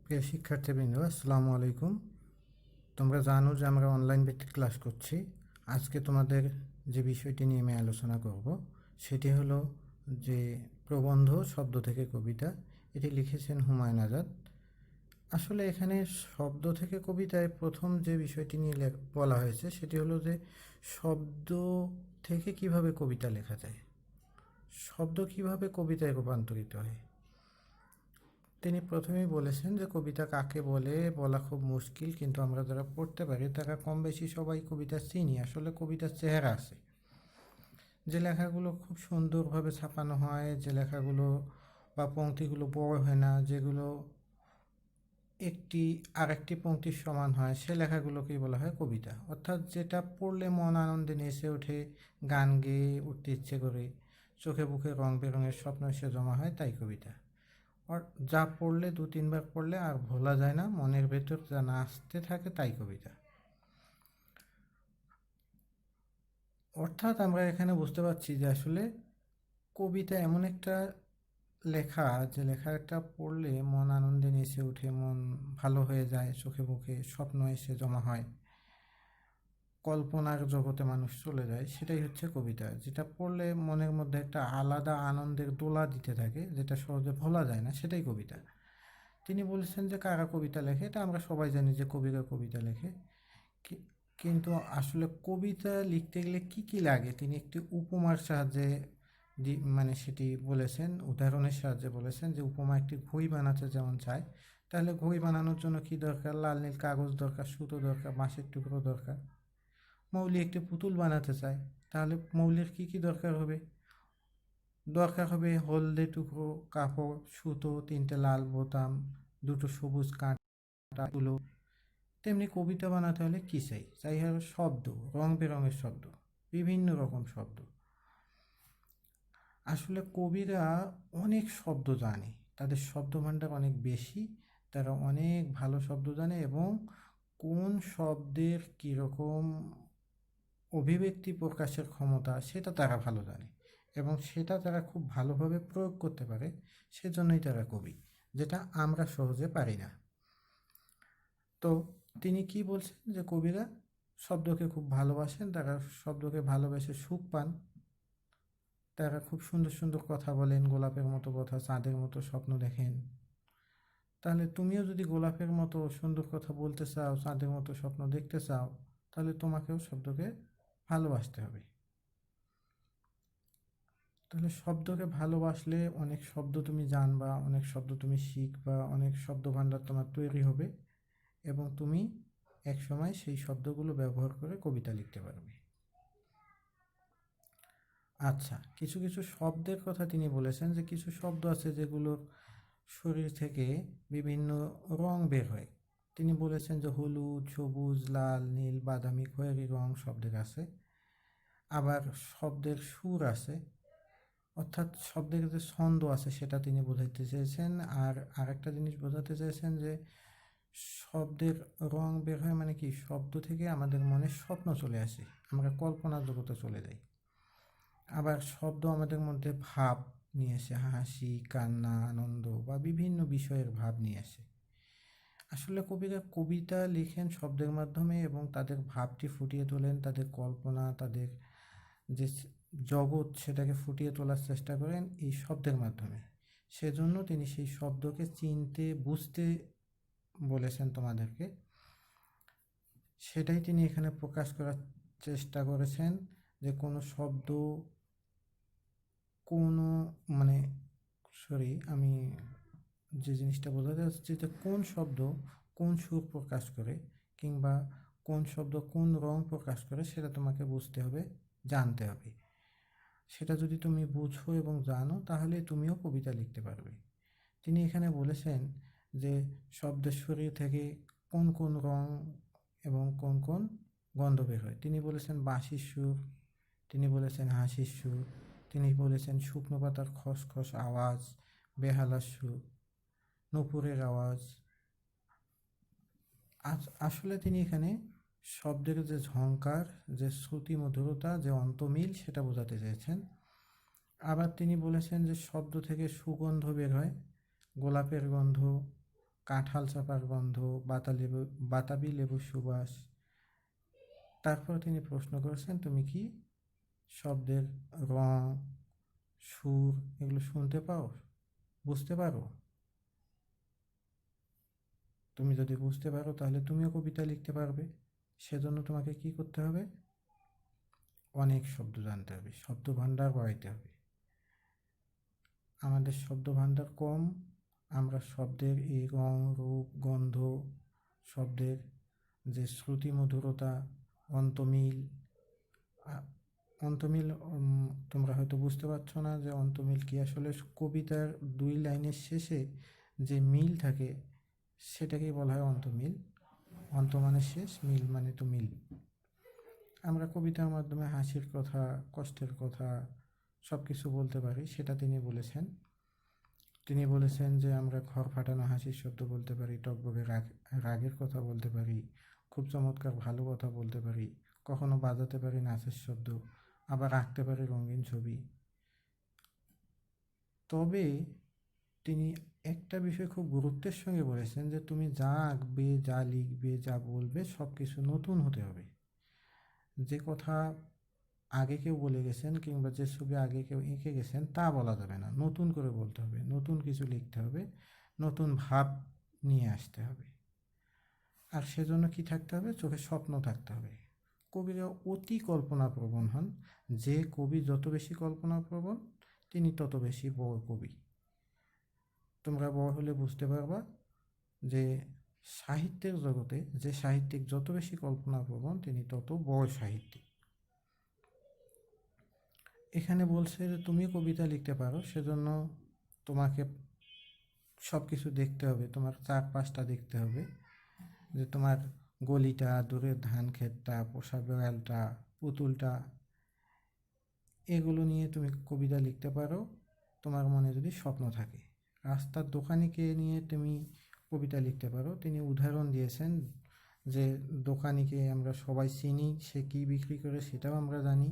প্রিয় শিক্ষার্থীবৃন্দ, আসসালামু আলাইকুম। তোমরা জানো যে আমরা অনলাইন ভিত্তিক ক্লাস করছি। আজকে তোমাদের যে বিষয়টি নিয়ে আমি আলোচনা করব সেটি হলো যে প্রবন্ধ শব্দ থেকে কবিতা। এটি লিখেছেন হুমায়ুন আজাদ। আসলে এখানে শব্দ থেকে কবিতায় প্রথম যে বিষয়টি নিয়ে বলা হয়েছে সেটি হলো যে শব্দ থেকে কিভাবে কবিতা লেখা যায়, শব্দ কিভাবে কবিতায় রূপান্তরিত হয়। তিনি প্রথমেই বলেছেন যে কবিতা কাকে বলে বলা খুব মুশকিল, কিন্তু আমরা যারা পড়তে পারি তারা কম বেশি সবাই কবিতা চিনি। আসলে কবিতার চেহারা আছে, যে লেখাগুলো খুব সুন্দরভাবে ছাপানো হয়, যে লেখাগুলো বা পংক্তিগুলো বড় হয় না, যেগুলো একটি আরেকটি পংক্তির সমান হয়, সে লেখাগুলোকেই বলা হয় কবিতা। অর্থাৎ যেটা পড়লে মন আনন্দে নেচে ওঠে, গান গেয়ে উঠতে ইচ্ছে করে, চোখে মুখে রং বেরঙের স্বপ্ন এসে জমা হয়, তাই কবিতা। আর যা পড়লে দু তিনবার পড়লে আর ভোলা যায় না, মনের ভেতর যা নাচতে থাকে, তাই কবিতা। অর্থাৎ আমরা এখানে বুঝতে পারছি যে আসলে কবিতা এমন একটা লেখা, যে লেখাটা পড়লে মন আনন্দে নেচে উঠে, মন ভালো হয়ে যায়, চোখে মুখে স্বপ্ন এসে জমা হয়, কল্পনার জগতে মানুষ চলে যায়, সেটাই হচ্ছে কবিতা। যেটা পড়লে মনের মধ্যে একটা আলাদা আনন্দের দোলা দিতে থাকে, যেটা সহজে ভোলা যায় না, সেটাই কবিতা। তিনি বলেছেন যে কারা কবিতা লেখে, এটা আমরা সবাই জানি যে কবিরা কবিতা লেখে। কিন্তু আসলে কবিতা লিখতে গেলে কি কি লাগে তিনি একটি উপমার সাহায্যে মানে সেটি বলেছেন, উদাহরণের সাহায্যে বলেছেন। যে উপমা একটি ঘড়ি বানাতে যেমন চায়, তাহলে ঘড়ি বানানোর জন্য কি দরকার? লাল নীল কাগজ দরকার, সুতো দরকার, বাঁশের টুকরো দরকার। মৌলি একটি পুতুল বানাতে চায়, তাহলে মৌলির কি কি দরকার হবে? দরকার হবে হলদে টুকরো, কাপড়, সুতো, তিনটে লাল বোতাম, দুটো সবুজ কাঁটা তুলো। তেমনি কবিতা বানাতে হলে কী চাই? চাই হলো শব্দ, রং বেরঙের শব্দ, বিভিন্ন রকম শব্দ। আসলে কবিরা অনেক শব্দ জানে, তাদের শব্দভাণ্ডার অনেক বেশি, তারা অনেক ভালো শব্দ জানে, এবং কোন শব্দের কীরকম অভিব্যক্তি প্রকাশের ক্ষমতা সেটা তারা ভালো জানে, এবং সেটা তারা খুব ভালোভাবে প্রয়োগ করতে পারে। সেজন্যই তারা কবি, যেটা আমরা সহজে পারি না। তো তিনি কি বলছেন? যে কবিরা শব্দকে খুব ভালোবাসেন, তারা শব্দকে ভালোবেসে সুখ পান, তারা খুব সুন্দর সুন্দর কথা বলেন, গোলাপের মতো কথা, চাঁদের মতো স্বপ্ন দেখেন। তাহলে তুমিও যদি গোলাপের মতো সুন্দর কথা বলতে চাও, চাঁদের মতো স্বপ্ন দেখতে চাও, তাহলে তোমাকেও শব্দকে ভালোবাসতে হবে। তাহলে শব্দকে ভালোবাসলে অনেক শব্দ তুমি জানবা, অনেক শব্দ তুমি শিখবা, অনেক শব্দভাণ্ডার তোমার তৈরি হবে, এবং তুমি একসময় সেই শব্দগুলো ব্যবহার করে কবিতা লিখতে পারবে। আচ্ছা, কিছু কিছু শব্দের কথা তিনি বলেছেন, যে কিছু শব্দ আছে যেগুলোর শরীর থেকে বিভিন্ন রং বের হয়। তিনি বলেছেন যে হলুদ, সবুজ, লাল, নীল, বাদামি, খয়েরি রং শব্দের আছে। আবার শব্দের সুর আছে, অর্থাৎ শব্দের যে ছন্দ আছে সেটা তিনি বোঝাতে চেয়েছেন। আর আরেকটা জিনিস বোঝাতে চেয়েছেন যে শব্দের রং বের হয় মানে কি, শব্দ থেকে আমাদের মনে স্বপ্ন চলে আসে, আমরা কল্পনা জগতে চলে যাই। আবার শব্দ আমাদের মধ্যে ভাব নিয়ে আসে, হাসি, কান্না, আনন্দ বা বিভিন্ন বিষয়ের ভাব নিয়ে আসে। আসলে কবিরা কবিতা লিখেন শব্দের মাধ্যমে, এবং তাদের ভাবটি ফুটিয়ে তোলেন, তাদের কল্পনা, তাদের যে জগৎ সেটাকে ফুটিয়ে তোলার চেষ্টা করেন এই শব্দের মাধ্যমে। সেজন্য তিনি সেই শব্দকে চিনতে বুঝতে বলেছেন তোমাদেরকে, সেটাই তিনি এখানে প্রকাশ করার চেষ্টা করেছেন। যে কোনো শব্দ, কোনো মানে আমি যে জিনিসটা বোঝাতে চাচ্ছি, যে কোন শব্দ কোন সুর প্রকাশ করে, কিংবা কোন শব্দ কোন রং প্রকাশ করে, সেটা তোমাকে বুঝতে হবে, জানতে হবে। সেটা যদি তুমি বুঝো এবং জানো, তাহলে তুমিও কবিতা লিখতে পারবে। তিনি এখানে বলেছেন যে শব্দের শরীর থেকে কোন কোন রং এবং কোন কোন গন্ধ বের হয়। তিনি বলেছেন বাঁশির সুর, তিনি বলেছেন হাসির সুর, তিনি বলেছেন শুকনো পাতার খসখস আওয়াজ, বেহালার সুর, নূপুরের আওয়াজ। আসলে তিনি এখানে শব্দের যে ঝংকার, যে শ্রুতি মধুরতা, যে অন্তমিল, সেটা বোঝাতে চেয়েছেন। আবার তিনি বলেছেন যে শব্দ থেকে সুগন্ধ বের হয়, গোলাপের গন্ধ, কাঁঠাল চাপার গন্ধ, বাতাবি লেবুর সুবাস। তারপর তিনি প্রশ্ন করেছেন, তুমি কি শব্দের রং, সুর এগুলো শুনতে পাও, বুঝতে পারো? তুমি যদি বুঝতে পারো তাহলে তুমিও কবিতা লিখতে পারবে। সেজন্য তোমাকে কি করতে হবে? অনেক শব্দ জানতে হবে, শব্দ ভাণ্ডার বাড়াইতে হবে। আমাদের শব্দ ভাণ্ডার কম। আমরা শব্দের এই রং, রূপ, গন্ধ, শব্দের যে শ্রুতি মধুরতা, অন্তমিল, অন্তমিল তোমরা হয়তো বুঝতে পারছো না যে অন্তমিল কি। আসলে কবিতার 2 লাইনের শেষে যে মিল থাকে সেটাকেই বলা হয় অন্তমিল। অন্ত মানে শেষ, মিল মানে তো মিল। আমরা কবিতার মাধ্যমে হাসির কথা, কষ্টের কথা সব কিছু বলতে পারি, সেটা তিনি বলেছেন। তিনি বলেছেন যে আমরা ঘর ফাটানো হাসির শব্দ বলতে পারি, টকবগে রাগের কথা বলতে পারি, খুব চমৎকার ভালো কথা বলতে পারি, কখনো বাজাতে পারি নাচের শব্দ, আবার আঁকতে পারি রঙিন ছবি। তবে তিনি একটা বিষয় খুব গুরুত্বের সঙ্গে বলেছেন যে তুমি যা আঁকবে, যা লিখবে, যা বলবে সব কিছু নতুন হতে হবে। যে কথা আগে কেউ বলে গেছেন কিংবা যে ছবি আগে কেউ এঁকে গেছেন তা বলা যাবে না, নতুন করে বলতে হবে, নতুন কিছু লিখতে হবে, নতুন ভাব নিয়ে আসতে হবে। আর সেজন্য কি থাকতে হবে? চোখে স্বপ্ন থাকতে হবে। কবিরা অতি কল্পনাপ্রবণ হন। যে কবি যত বেশি কল্পনাপ্রবণ তিনি তত বেশি বড় কবি। তোমরা বড় হলে বুঝতে পারবা যে সাহিত্যের জগতে যে সাহিত্যিক যত বেশি কল্পনাপ্রবণ তিনি তত বড় সাহিত্যিক। এখানে বলছে যে তুমি কবিতা লিখতে পারো, সেজন্য তোমাকে সব কিছু দেখতে হবে, তোমার চারপাশটা দেখতে হবে, যে তোমার গলিটা, দূরের ধান ক্ষেতটা, পোষা বেড়ালটা, পুতুলটা, এগুলো নিয়ে তুমি কবিতা লিখতে পারো তোমার মনে যদি স্বপ্ন থাকে। রাস্তার দোকানিকে নিয়ে তুমি কবিতা লিখতে পারো। তিনি উদাহরণ দিয়েছেন যে দোকানিকে আমরা সবাই চিনি, সে কী বিক্রি করে সেটাও আমরা জানি।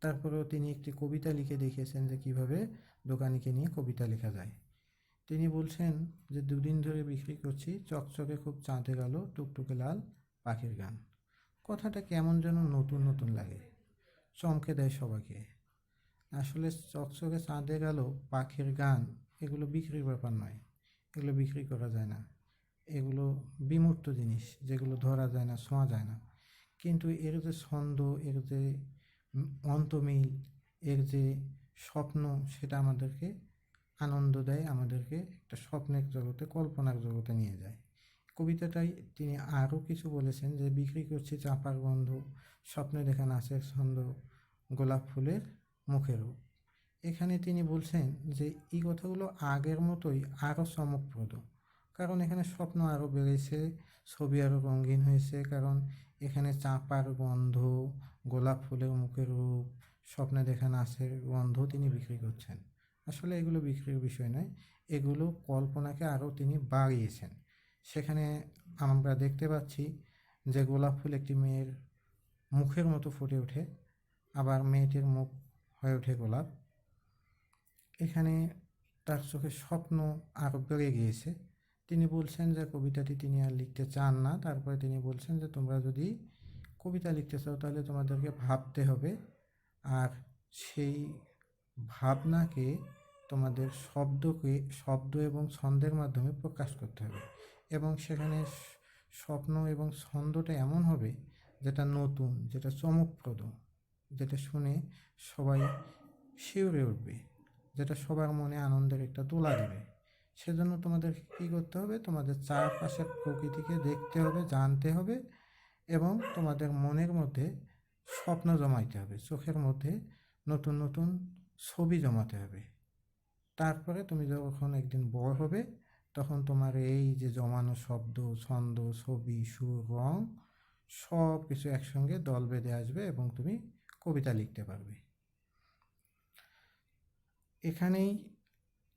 তারপরেও তিনি একটি কবিতা লিখে দেখিয়েছেন যে কীভাবে দোকানিকে নিয়ে কবিতা লেখা যায়। তিনি বলছেন যে 2 দিন ধরে বিক্রি করছি, চকচকে খুব চাঁদে গেল, টুকটুকে লাল পাখির গান। কথাটা কেমন যেন নতুন নতুন লাগে, চমকে দেয় সবাইকে। আসলে চকচকে চাঁদে গেল, পাখির গান, এগুলো বিক্রির ব্যাপার নয়, এগুলো বিক্রি করা যায় না, এগুলো বিমূর্ত জিনিস, যেগুলো ধরা যায় না, ছোঁয়া যায় না। কিন্তু এর যে ছন্দ, এর যে অন্তমিল, এর যে স্বপ্ন, সেটা আমাদেরকে আনন্দ দেয়, আমাদেরকে একটা স্বপ্নের জগতে, কল্পনার জগতে নিয়ে যায়। কবিতাটাই তিনি আরও কিছু বলেছেন যে বিক্রি করছি চাঁপার গন্ধ, স্বপ্নে দেখা নাচের ছন্দ, গোলাপ ফুলের মুখেরও। এখানে তিনি বলছেন যে এই কথাগুলো আগের মতোই আরও চমকপ্রদ, কারণ এখানে স্বপ্ন আরও বেড়েছে, ছবি আরও রঙিন হয়েছে, কারণ এখানে চাঁপার গন্ধ, গোলাপ ফুলের মুখের রূপ, স্বপ্নে দেখা নাচের গন্ধ তিনি বিক্রি করছেন। আসলে এগুলো বিক্রির বিষয় নয়, এগুলো কল্পনাকে আরও তিনি বাড়িয়েছেন। সেখানে আমরা দেখতে পাচ্ছি যে গোলাপ ফুল একটি মেয়ের মুখের মতো ফুটে ওঠে, আবার মেয়েটির মুখ হয়ে ওঠে গোলাপ। এখানে তার চোখে স্বপ্ন আরও বেড়ে গিয়েছে। তিনি বলছেন যে কবিতাটি তিনি আর লিখতে চান না। তারপরে তিনি বলছেন যে তোমরা যদি কবিতা লিখতে চাও তাহলে তোমাদেরকে ভাবতে হবে, আর সেই ভাবনাকে তোমাদের শব্দ এবং ছন্দের মাধ্যমে প্রকাশ করতে হবে, এবং সেখানে স্বপ্ন এবং ছন্দটা এমন হবে যেটা নতুন, যেটা চমকপ্রদ, যেটা শুনে সবাই শিউরে উঠবে, যেটা সবার মনে আনন্দের একটা দোলা দেবে। সেজন্য তোমাদের কী করতে হবে? তোমাদের চারপাশের প্রকৃতিকে দেখতে হবে, জানতে হবে, এবং তোমাদের মনের মধ্যে স্বপ্ন জমাইতে হবে, চোখের মধ্যে নতুন নতুন ছবি জমাতে হবে। তারপরে তুমি যখন একদিন বড় হবে তখন তোমার এই যে জমানো শব্দ, ছন্দ, ছবি, সুর, রং সব কিছু একসঙ্গে দল বেঁধে আসবে এবং তুমি কবিতা লিখতে পারবে। এখানেই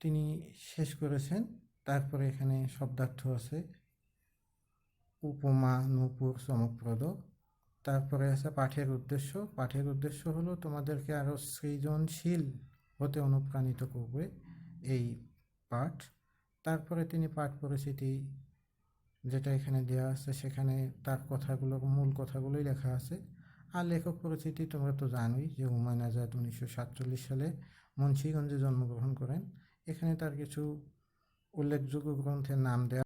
তিনি শেষ করেছেন। তারপরে এখানে শব্দার্থ আছে, উপমা, নূপুর, চমকপ্রদ। তারপরে আছে পাঠের উদ্দেশ্য। পাঠের উদ্দেশ্য হলো তোমাদেরকে আরও সৃজনশীল হতে অনুপ্রাণিত করবে এই পাঠ। তারপরে তিনি পাঠ পরিচিতি যেটা এখানে দেওয়া আছে সেখানে তার কথাগুলো, মূল কথাগুলোই লেখা আছে। আর লেখক পরিচিতি তোমরা তো জানোই যে হুমায়ুন আজাদ 1947 সালে মুন্সিগঞ্জে জন্মগ্রহণ করেন। এখানে তার কিছু উল্লেখযোগ্য গ্রন্থের নাম দেওয়া